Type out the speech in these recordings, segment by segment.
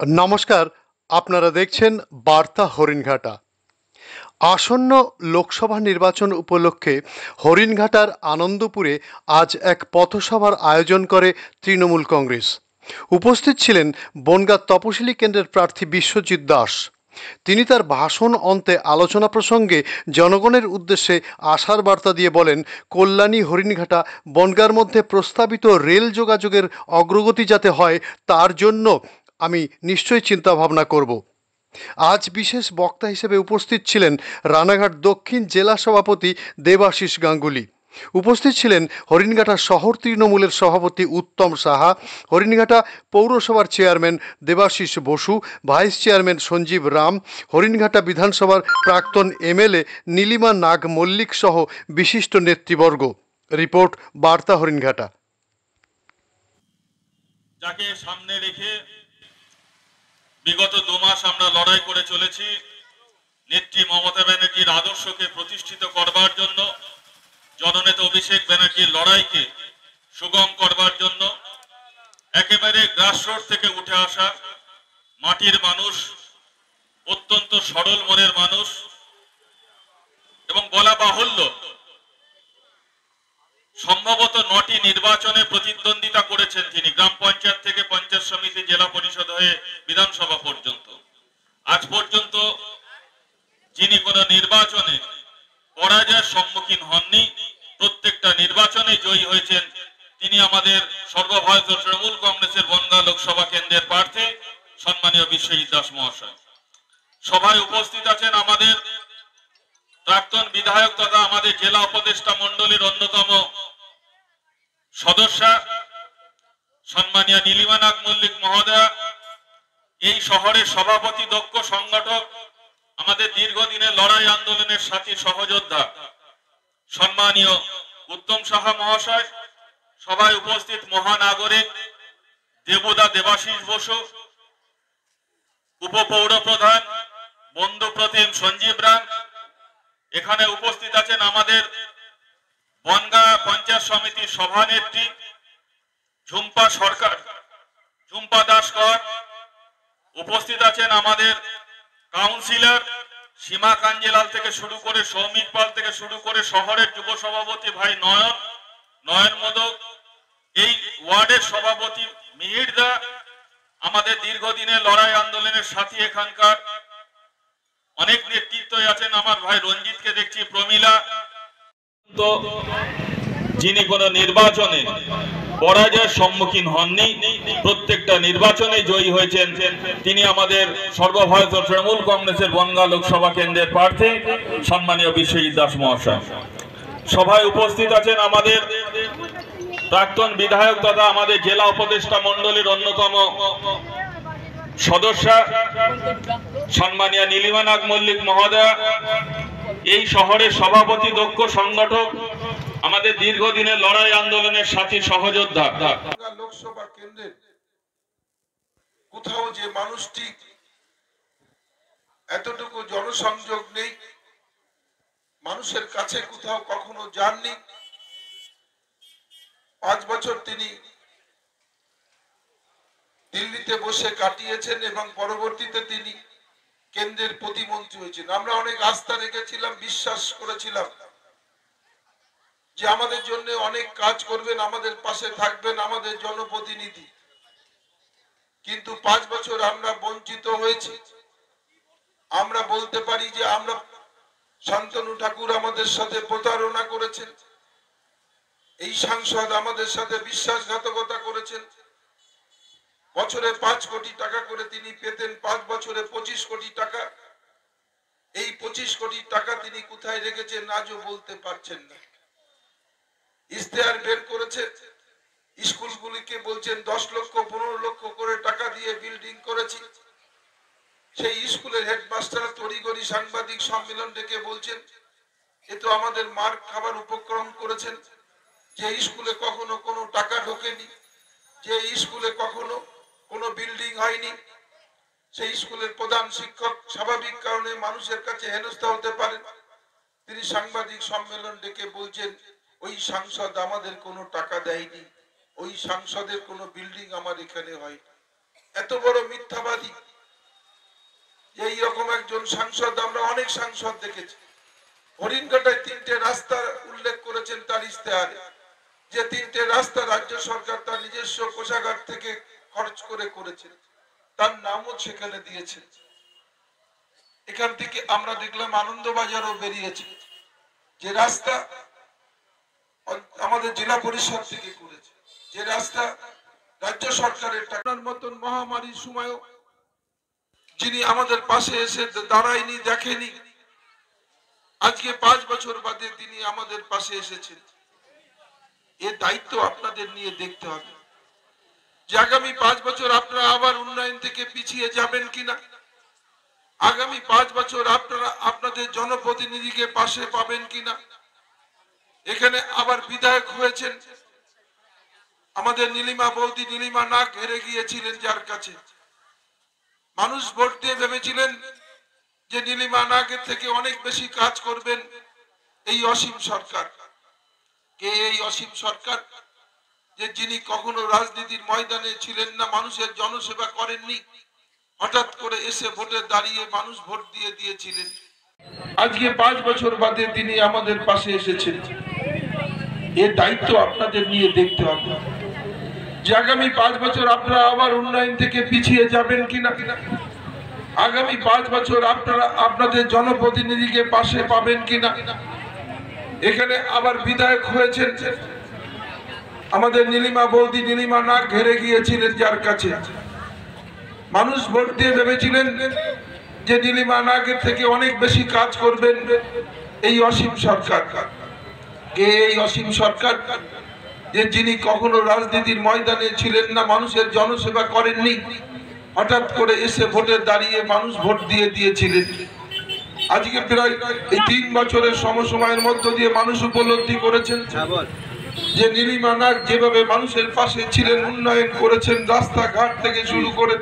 নমস্কার, আপনারা দেখছেন বার্তা হরিণঘাটা। আসন্ন লোকসভা নির্বাচন উপলক্ষে হরিণঘাটার আনন্দপুরে আজ এক পথসভার আয়োজন করে তৃণমূল কংগ্রেস। উপস্থিত ছিলেন বনগাঁ তপশিলি কেন্দ্রের প্রার্থী বিশ্বজিৎ দাস। তিনি তার ভাষণ অন্তে আলোচনা প্রসঙ্গে জনগণের উদ্দেশ্যে আশার বার্তা দিয়ে বলেন, কল্যাণী হরিণঘাটা বনগাঁর মধ্যে প্রস্তাবিত রেল যোগাযোগের অগ্রগতি যাতে হয় তার জন্য আমি নিশ্চয়ই চিন্তা ভাবনা করব। আজ বিশেষ বক্তা হিসেবে উপস্থিত ছিলেন রানাঘাট দক্ষিণ জেলা সভাপতি দেবাশিস গাঙ্গুলি। উপস্থিত ছিলেন হরিণঘাটা শহর তৃণমূলের সভাপতি উত্তম সাহা, হরিণঘাটা পৌরসভার chairman Debashis Basu, vice chairman Sanjib Ram, Haringhata বিধানসভার প্রাক্তন এমএলএ নীলিমা নাগ মল্লিক সহ বিশিষ্ট নেতৃবর্গ। রিপোর্ট বার্তা হরিণঘাটা। যাকে সামনে রেখে বিগত 2 মাস আমরা লড়াই করে চলেছি, নেত্রী মমতা ব্যানার্জির আদর্শকে প্রতিষ্ঠিত করবার জন্য, জননেতা অভিষেক ব্যানার্জির লড়াইকে সুগম করবার জন্য, একেবারে গ্রাসরুট থেকে উঠে আসা মাটির মানুষ, অত্যন্ত সরল মনের মানুষ, এবং বলা বাহুল্য সম্ভবত 9টি নির্বাচনে প্রতিদ্বন্দ্বিতা করেছেন তিনি, গ্রাম পঞ্চায়েত থেকে পঞ্চায়েত সমিতি, জেলা পরিষদ হয়ে বিধানসভা পর্যন্ত। আজ পর্যন্ত যিনি কোনো নির্বাচনে পরাজয়ের সম্মুখীন হননি, প্রত্যেকটা নির্বাচনে জয়ী হয়েছেন, তিনি আমাদের সর্বভারতীয় তৃণমূল কংগ্রেসের বনগাঁ লোকসভা কেন্দ্রের প্রার্থী সম্মানীয় বিশ্বজিৎ দাস মহাশয়। সভায় উপস্থিত আছেন আমাদের প্রাক্তন বিধায়ক তথা আমাদের জেলা উপদেষ্টা মন্ডলীর অন্যতম সদস্যা সম্মানীয় নীলিমা নাগ মল্লিক মহোদয়া, এই শহরের সভাপতি, দক্ষ সংগঠক, আমাদের দীর্ঘদিনের লড়াই আন্দোলনের সাথী সহযোদ্ধা সম্মানীয় উত্তম সাহা মহাশয়, সভায় উপস্থিত মহানাগরিক দেবুদা দেবাশিস বসু, উপপৌর প্রধান বন্ধু প্রতিম সঞ্জীব রাম, এখানে উপস্থিত আছেন আমাদের বনগাঁ পঞ্চায়েত সমিতির সভানেত্রী ঝুম্পা সরকার, ঝুম্পা দাসকর, উপস্থিত আছেন আমাদের কাউন্সিলর সীমা কাঞ্জেলাল থেকে শুরু করে সৌমিক পাল থেকে শুরু করে শহরের যুব সভাপতি ভাই নয়ন মোদক, এই ওয়ার্ডের সভাপতি মিহির দা, আমাদের দীর্ঘদিনের লড়াই আন্দোলনের সাথী এখানকার অনেক নেতৃত্ব আছেন, আমার ভাই রঞ্জিতকে দেখছি, প্রমিলা। তো যিনি কোনো নির্বাচনে পরাজয়ের সম্মুখীন হননি, প্রত্যেকটা নির্বাচনে জয়ী হয়েছেন, তিনি আমাদের সর্বভারতীয় তৃণমূল কংগ্রেসের বনগাঁ লোকসভা কেন্দ্রের প্রার্থী সম্মানীয় বিশ্বজিৎ দাস মহাশয়। সভায় উপস্থিত আছেন আমাদের প্রাক্তন বিধায়ক তথা আমাদের জেলা উপদেষ্টা মন্ডলীর অন্যতম সদস্যা সম্মানীয় নীলিমা নাগ মল্লিক মহোদয়া, এই শহরের সভাপতি, দক্ষ সংগঠক, আমাদের দীর্ঘদিনের লড়াই আন্দোলনের সাথী সহযোদ্ধা। লোকসভা কেন্দ্রের কোথাও যে মানুষটি এতটুকু জনসংযোগ নেই, মানুষের কাছে কোথাও কখনো যাননি। 5 বছর তিনি দিল্লিতে বসে কাটিয়েছেন এবং পরবর্তীতে তিনি কেন্দ্রের প্রতিমন্ত্রী হয়েছেন। আমরা অনেক আস্থা রেখেছিলাম, বিশ্বাস করেছিলাম যে আমাদের জন্য অনেক কাজ করবেন, আমাদের পাশে থাকবেন, আমাদের জনপ্রতিনিধি। কিন্তু 5 বছর আমরা বঞ্চিত হয়েছি। আমরা বলতে পারি যে আমরা শান্তনু ঠাকুর আমাদের সাথে প্রতারণা করেছেন, এই সাংসদ আমাদের সাথে বিশ্বাসঘাতকতা করেছেন। বছরে 5 কোটি টাকা করে তিনি পেতেন, 5 বছরে 25 কোটি টাকা। এই 25 কোটি টাকা তিনি কোথায় রেখেছেন আজও বলতে পারছেন না। ইশতেহার বের করেছে, স্কুলগুলিকে বলছেন 10 লক্ষ 15 লক্ষ করে টাকা দিয়ে বিল্ডিং করেছি। সেই স্কুলের হেডমাস্টার তড়িঘড়ি সাংবাদিক সম্মেলন ডেকে বলছেন এ তো আমাদের মার খাবার উপক্রম করেছেন, যে স্কুলে কখনো কোনো টাকা ঢোকেনি, যে স্কুলে কখনো কোনো বিল্ডিং হয়নি। সেই স্কুলের প্রধান শিক্ষক স্বাভাবিক কারণে মানুষের কাছে হেনস্থা হতে পারেন, তিনি সাংবাদিক সম্মেলন ডেকে বলছেন ওই সাংসদ আমাদের কোনো টাকা দেয়নি, ওই সাংসদের কোনো বিল্ডিং আমার এখানে হয়নি। এত বড় মিথ্যাবাদী এই রকম একজন সাংসদ আমরা অনেক সাংসদ দেখেছি। হরিণঘাটায় 3টে রাস্তা উল্লেখ করেছেন তার ইশতেহারে, যে 3টে রাস্তা রাজ্য সরকার তার নিজস্ব কোষাগার থেকে খরচ করে করেছে, তার নামও সেখানে দিয়েছে। এখান থেকে আমরা দেখলাম আনন্দবাজারও বেরিয়েছে, যে রাস্তা আমাদের জেলা পরিষদ থেকে করেছে, যে রাস্তা রাজ্য সরকারের টাকার মতন মহামারীর সময়ও যিনি আমাদের পাশে এসে দাঁড়ায়নি, দেখেনি, আজকে 5 বছর বাদে তিনি আমাদের পাশে এসেছেন। এর দায়িত্ব আপনাদের নিয়ে দেখতে হবে যে আগামী 5 বছর আপনারা আবার উন্নয়ন থেকে পিছিয়ে যাবেন কিনা, আগামী 5 বছর আপনারা আপনাদের জনপ্রতিনিধিকে পাশে পাবেন কিনা। এখানে আবার বিধায়ক হয়েছেন আমাদের নীলিমা বৌদি, নীলিমা নাগ হেরে গিয়েছিলেন, যার কাছে মানুষ ভোট দিয়ে ভেবেছিলেন যে নীলিমা নাগের থেকে অনেক বেশি কাজ করবেন এই অসীম সরকার। কে এই অসীম সরকার? যে যিনি কখনো রাজনীতির ময়দানে ছিলেন না, মানুষের জনসেবা করেননি, হঠাৎ করে এসে ভোটে দাঁড়িয়ে মানুষ ভোট দিয়ে দিয়েছিলেন। আজকে 5 বছর বাদে তিনি আমাদের পাশে এসেছেন। এর দায়িত্ব আপনাদের নিয়ে দেখতে হবে যে আগামী 5 বছর আপনারা আবার উন্নয়ন থেকে পিছিয়ে যাবেন কিনা, আগামী 5 বছর আপনারা আপনাদের জনপ্রতিনিধিকে পাশে পাবেন কিনা। এখানে আবার বিধায়ক হয়েছেন আমাদের নীলিমা বৌদি, নীলিমা নাগ হেরে গিয়েছিলেন, যার কাছে মানুষ ভোট দিয়ে ভেবেছিলেন যে নীলিমা নাগের থেকে অনেক বেশি কাজ করবেন এই অসীম সরকার। কে এই অসীম সরকার? যে যিনি কখনো রাজনীতির ময়দানে ছিলেন না, মানুষের জনসেবা করেননি, হঠাৎ করে এসে ভোটে দাঁড়িয়ে মানুষ ভোট দিয়ে দিয়েছিলেন। আজকে প্রায় এই 3 বছরের সময়ের মধ্য দিয়ে মানুষ উপলব্ধি করেছেন যে নীলিমা নাগ যেভাবে মানুষের পাশে ছিলেন, উন্নয়ন করেছেন, রাস্তাঘাট থেকে শুরু করে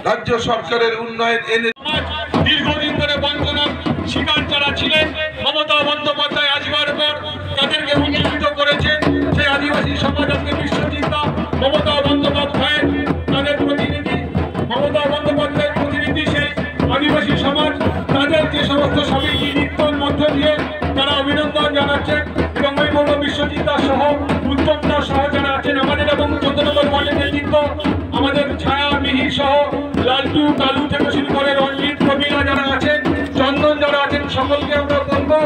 রাজ্য সরকারের উন্নয়ন এনে দীর্ঘদিন ধরে বঞ্চনার শিকার যারা ছিলেন, মমতা বন্দ্যোপাধ্যায় আসবার পর তাদেরকে উজ্জীবিত করেছেন। সেই আদিবাসী সমাজ আজকে বিশ্বচিন্তা মমতা বন্দ্যোপাধ্যায়ের তাদের প্রতিনিধি, মমতা বন্দ্যোপাধ্যায়ের প্রতিনিধি সেই আদিবাসী সমাজ, তাদের যে সমস্ত সমিতি নৃত্যর মধ্য দিয়ে তারা অভিনন্দন জানাচ্ছেন। এবং ওই বড় বিশ্বচিন্তা সহ উত্তমতা সহ যারা আছেন আমাদের, এবং 14 নম্বর ওয়ার্ডের নেতৃত্ব আমাদের ছায়া, মিহি সহ লালটু, কালু থেকে শুরু করে রঞ্জিত, কবিরা যারা আছেন, চন্দন যারা আছেন, সকলকে আমরা বলবো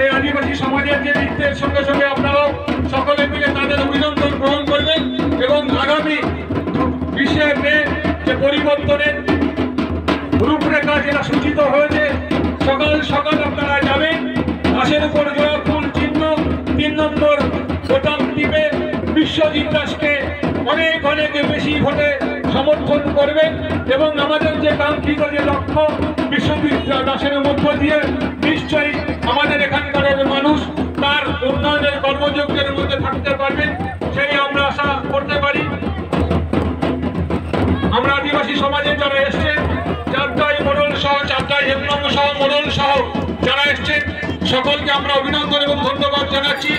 এই আদিবাসী সমাজের যে নৃত্যের সঙ্গে সঙ্গে আপনারাও সকলে মিলে তাদের অভিনন্দন গ্রহণ করবেন। এবং আগামী 20শে মে যে পরিবর্তনের রূপরেখা যেটা সূচিত হয়েছে, সকাল সকাল আপনারা যাবেন, ঘাসের উপর জোড়া ফুল চিহ্ন 3 নম্বর বোতাম টিপে বিশ্বজিৎ দাসকে অনেক অনেক বেশি ভোটে সমর্থন করবেন। এবং আমাদের যে কাঙ্ক্ষিত যে লক্ষ্য বিশ্বজিৎ দাসের মধ্য দিয়ে নিশ্চয়ই আমাদের এখানকার মানুষ তার উন্নয়নের কর্মযজ্ঞের মধ্যে থাকতে পারবেন, সেই আমরা আশা করতে পারি। আমরা আদিবাসী সমাজে যারা এসছেন, চারটাই মোড়ল সহ, চারটাই হেমনম সহ মোড়ল সহ যারা এসছেন, সকলকে আমরা অভিনন্দন এবং ধন্যবাদ জানাচ্ছি।